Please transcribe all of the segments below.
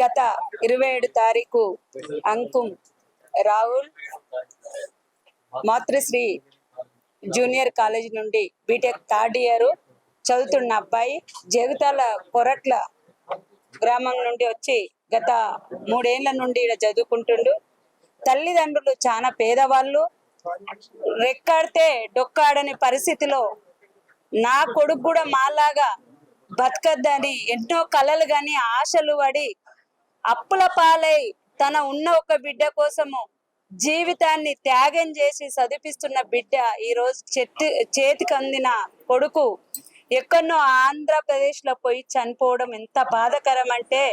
గత 27 తారీఖు అంకుం రాహుల్ మాతృశ్రీ junior college నుండి బీటెక్ థర్డ్ ఇయర్ చదువుతున్న అబ్బాయి జగిత్యాల కొరట్ల గ్రామం నుండి వచ్చి గత 3 ఏళ్ల నుండి ఇక్కడ చదువుకుంటుండు. తల్లిదండ్రులు చాలా పేదవాళ్ళు, రెక్కాడితే డొక్కాడని పరిస్థితిలో నా కొడుకు కూడా మాలాగా బతకద్దని ఎన్నో కలలు గాని ఆశలు పడి అప్పుల పాలై తన ఉన్న ఒక బిడ్డ కోసము జీవితాన్ని త్యాగం చేసి చదివిస్తున్న బిడ్డ ఈరోజు చేతికి అందిన కొడుకు ఎక్కడో ఆంధ్రప్రదేశ్ లో పోయి చనిపోవడం ఎంత బాధకరం అంటే,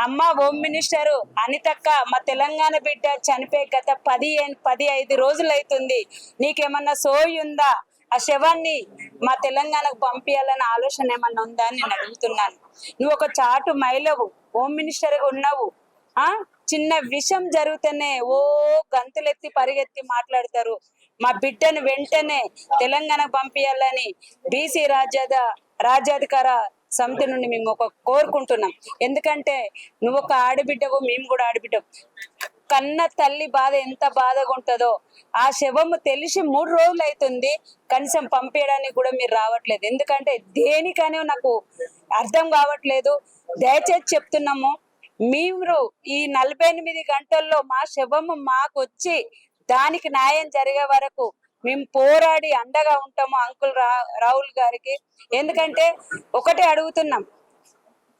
అమ్మ హోమ్ మినిస్టర్ అనితక్క మా తెలంగాణ బిడ్డ చనిపోయి గత 15 రోజులు అవుతుంది, నీకేమన్నా సోయి ఉందా, ఆ శవాన్ని మా తెలంగాణకు పంపించాలన్న ఆలోచన ఏమన్నా ఉందా అని నేను అడుగుతున్నాను. నువ్వు ఒక చాటు మహిళవు, హోమ్ మినిస్టర్ గా ఉన్నావు. చిన్న విషయం జరిగితేనే ఓ గంతులెత్తి పరిగెత్తి మాట్లాడతారు. మా బిడ్డను వెంటనే తెలంగాణకు పంపించాలని బీసీ రాజ్యాధికార సమితి నుండి మేము కోరుకుంటున్నాం. ఎందుకంటే నువ్వు ఒక ఆడబిడ్డవు, మేము కూడా ఆడబిడ్డవు. కన్న తల్లి బాధ ఎంత బాధగా ఉంటుందో ఆ శవము తెలిసి 3 రోజులు అవుతుంది, కనీసం పంపించడానికి కూడా మీరు రావట్లేదు. ఎందుకంటే దేనికనే నాకు అర్థం కావట్లేదు. దయచేసి చెప్తున్నాము, మీరు ఈ 48 గంటల్లో మా శవము మాకు వచ్చి దానికి న్యాయం జరిగే వరకు మేము పోరాడి అండగా ఉంటాము అంకుల్ రాహుల్ గారికి. ఎందుకంటే ఒకటే అడుగుతున్నాం,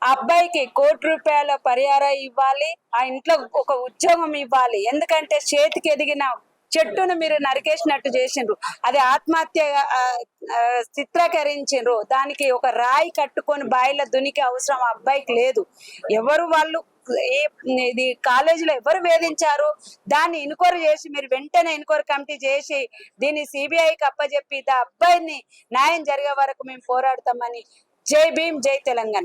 ఆ అబ్బాయికి ₹1 కోటి పరిహారం ఇవ్వాలి, ఆ ఇంట్లో ఒక ఉద్యోగం ఇవ్వాలి. ఎందుకంటే చేతికి ఎదిగిన చెట్టును మీరు నరికేసినట్టు చేసిండ్రు, అది ఆత్మహత్య చిత్రీకరించిండ్రు. దానికి ఒక రాయి కట్టుకొని బాయిలో దునికి అవసరం ఆ అబ్బాయికి లేదు. ఎవరు వాళ్ళు ఇది కాలేజీలో ఎవరు వేధించారు, దాన్ని ఎన్క్వైరీ చేసి మీరు వెంటనే ఎన్క్వైరీ కమిటీ చేసి దీన్ని సిబిఐకి అప్పచెప్పి ఆ అబ్బాయిని న్యాయం జరిగే వరకు మేము పోరాడతామని. జై భీమ్, జై తెలంగాణ.